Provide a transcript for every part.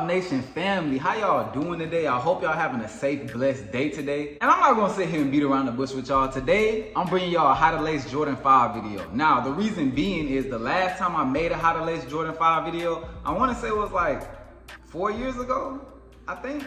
Howtolace Nation family? How y'all doing today? I hope y'all having a safe, blessed day today. And I'm not gonna sit here and beat around the bush with y'all. Today, I'm bringing y'all a howtolace Jordan 5 video. Now, the reason being is the last time I made a howtolace Jordan 5 video, I wanna say it was like 4 years ago, I think.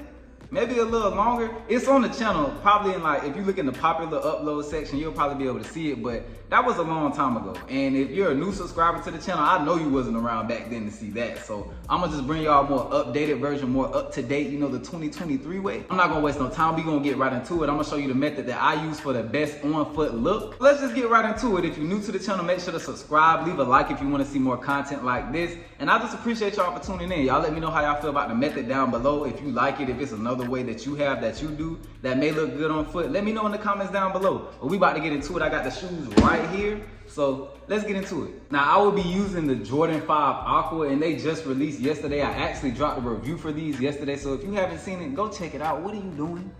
Maybe a little longer. It's on the channel, probably in like, if you look in the popular upload section, you'll probably be able to see it, but that was a long time ago. And if you're a new subscriber to the channel, I know you wasn't around back then to see that. So I'm gonna just bring y'all a more updated version, more up to date, you know, the 2023 way. I'm not gonna waste no time, we gonna get right into it. I'm gonna show you the method that I use for the best on foot look. Let's just get right into it. If you're new to the channel, make sure to subscribe, leave a like if you wanna see more content like this. And I just appreciate y'all for tuning in. Y'all let me know how y'all feel about the method down below. If you like it, if it's another way that you have, that you do, that may look good on foot, let me know in the comments down below. But we about to get into it. I got the shoes right here, so let's get into it. Now, I will be using the Jordan 5 Aqua, and they just released yesterday. I actually dropped a review for these yesterday, so if you haven't seen it, go check it out. What are you doing?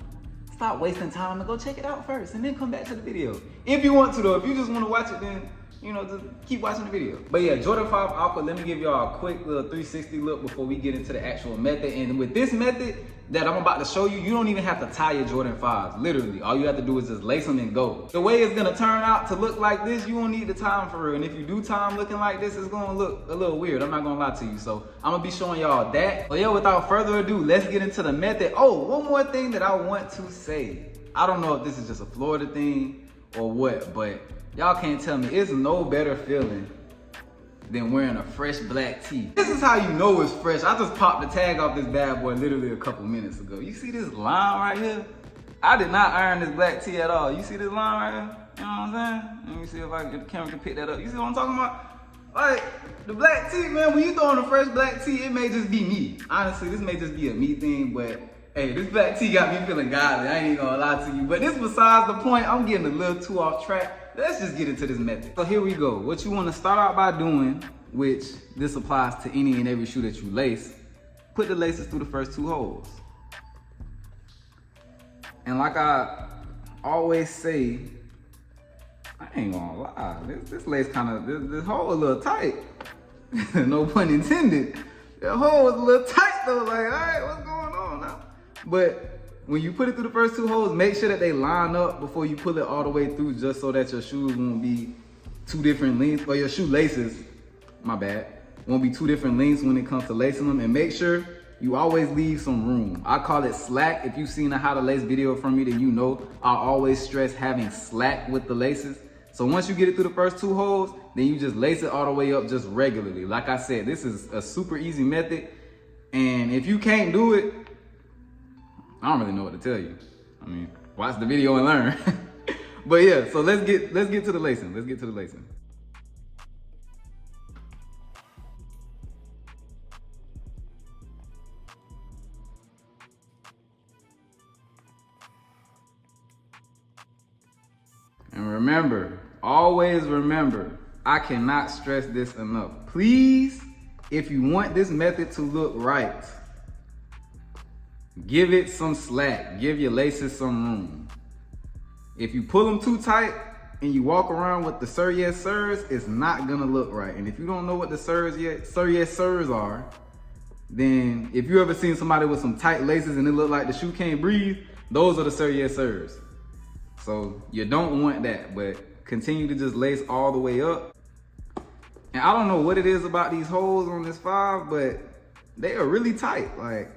Stop wasting time and go check it out first, and then come back to the video. If you want to, though. If you just want to watch it, then you know, just keep watching the video. But yeah, Jordan 5 Aqua, let me give y'all a quick little 360 look before we get into the actual method. And with this method that I'm about to show you, you don't even have to tie your Jordan 5s. Literally, all you have to do is just lace them and go. The way it's gonna turn out to look like this, you don't need the time for real. And if you do time looking like this, it's gonna look a little weird. I'm not gonna lie to you. So I'm gonna be showing y'all that. But yeah, without further ado, let's get into the method. Oh, one more thing that I want to say. I don't know if this is just a Florida thing or what, but y'all can't tell me, it's no better feeling than wearing a fresh black tee. This is how you know it's fresh. I just popped the tag off this bad boy literally a couple minutes ago. You see this line right here? I did not iron this black tee at all. You see this line right here? You know what I'm saying? Let me see if the camera can pick that up. You see what I'm talking about? Like, the black tee, man, when you throw on a fresh black tee, it may just be me. Honestly, this may just be a me thing, but hey, this black tee got me feeling godly. I ain't even gonna lie to you. But this besides the point. I'm getting a little too off track. Let's just get into this method. So here we go. What you want to start out by doing, which this applies to any and every shoe that you lace, put the laces through the first 2 holes. And like I always say, I ain't gonna lie, this lace kind of, this hole a little tight. No pun intended. That hole was a little tight though, like, all right, what's going on now? But when you put it through the first 2 holes, make sure that they line up before you pull it all the way through, just so that your shoes won't be 2 different lengths, or your shoe laces, my bad, won't be 2 different lengths when it comes to lacing them. And make sure you always leave some room. I call it slack. If you've seen a how to lace video from me, then you know I always stress having slack with the laces. So once you get it through the first 2 holes, then you just lace it all the way up just regularly. Like I said, this is a super easy method. And if you can't do it, I don't really know what to tell you. I mean, watch the video and learn. But yeah, so let's get to the lacing. Let's get to the lacing. And remember, always remember, I cannot stress this enough. Please, if you want this method to look right, give it some slack. Give your laces some room. If you pull them too tight and you walk around with the sir yes sirs, it's not gonna look right. And if you don't know what the sir yes sirs are, then if you ever seen somebody with some tight laces and it look like the shoe can't breathe, those are the sir yes sirs. So you don't want that, but continue to just lace all the way up. And I don't know what it is about these holes on this 5, but they are really tight. Like,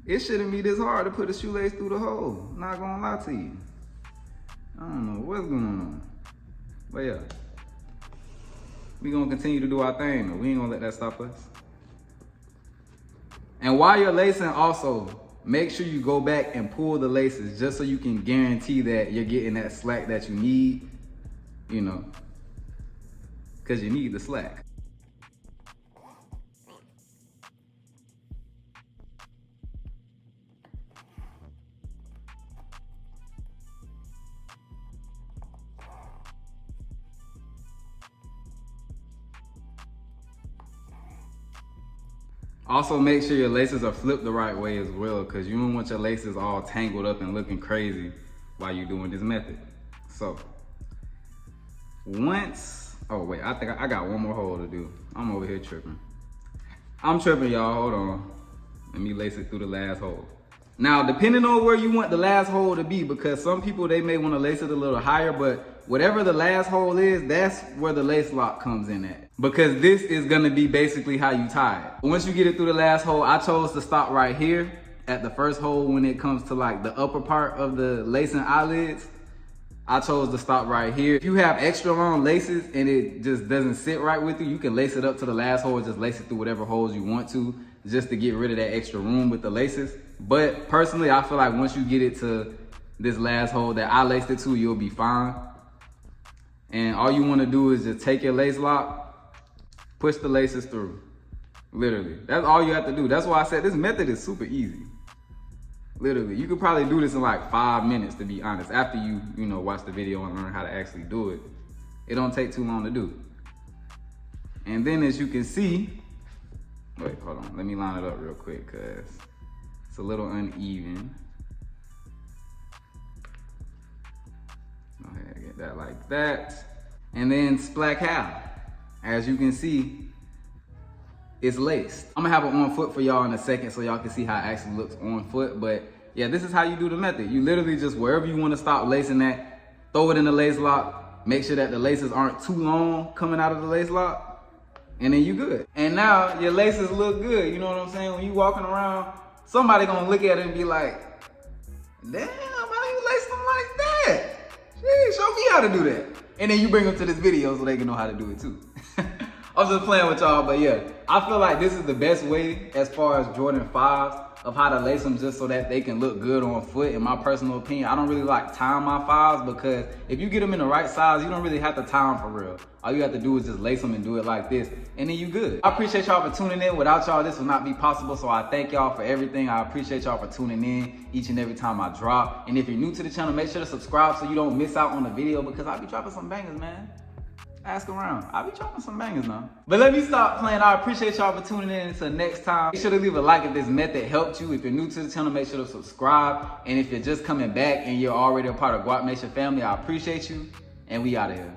it shouldn't be this hard to put a shoelace through the hole. Not gonna lie to you. I don't know what's going on. But yeah, we gonna continue to do our thing though. We ain't gonna let that stop us. And while you're lacing, also, make sure you go back and pull the laces just so you can guarantee that you're getting that slack that you need, you know, because you need the slack. Also, make sure your laces are flipped the right way as well, because you don't want your laces all tangled up and looking crazy while you're doing this method. So, oh wait, I think I got one more hole to do. I'm over here tripping. I'm tripping, y'all. Hold on. Let me lace it through the last hole. Now, depending on where you want the last hole to be, because some people, they may want to lace it a little higher, but whatever the last hole is, that's where the lace lock comes in at. Because this is going to be basically how you tie it. Once you get it through the last hole, I chose to stop right here at the first hole when it comes to like the upper part of the lacing eyelids. I chose to stop right here. If you have extra long laces and it just doesn't sit right with you, you can lace it up to the last hole and just lace it through whatever holes you want to, just to get rid of that extra room with the laces. But personally, I feel like once you get it to this last hole that I laced it to, you'll be fine. And all you want to do is just take your lace lock, push the laces through. Literally, that's all you have to do. That's why I said this method is super easy. Literally, you could probably do this in like 5 minutes, to be honest. After you watch the video and learn how to actually do it, it don't take too long to do. And then as you can see, wait, hold on, let me line it up real quick because it's a little uneven. Go ahead, get that like that. And then splack how. As you can see, it's laced. I'm gonna have it on foot for y'all in a second so y'all can see how it actually looks on foot. But yeah, this is how you do the method. You literally just, wherever you wanna stop lacing at, throw it in the lace lock, make sure that the laces aren't too long coming out of the lace lock, and then you good. And now your laces look good, you know what I'm saying? When you walking around, somebody gonna look at it and be like, damn, how you lace them like that? Gee, show me how to do that. And then you bring them to this video so they can know how to do it too. I'm just playing with y'all, but yeah, I feel like this is the best way as far as Jordan 5s of how to lace them just so that they can look good on foot. In my personal opinion, I don't really like tying my 5s because if you get them in the right size, you don't really have to tie them for real. All you have to do is just lace them and do it like this, and then you good. I appreciate y'all for tuning in. Without y'all, this would not be possible, so I thank y'all for everything. I appreciate y'all for tuning in each and every time I drop. And if you're new to the channel, make sure to subscribe so you don't miss out on the video because I'll be dropping some bangers, man. Ask around. I'll be dropping some bangers now. But let me stop playing. I appreciate y'all for tuning in. Until next time, make sure to leave a like if this method helped you. If you're new to the channel, make sure to subscribe. And if you're just coming back and you're already a part of Guap Nation family, I appreciate you. And we out of here.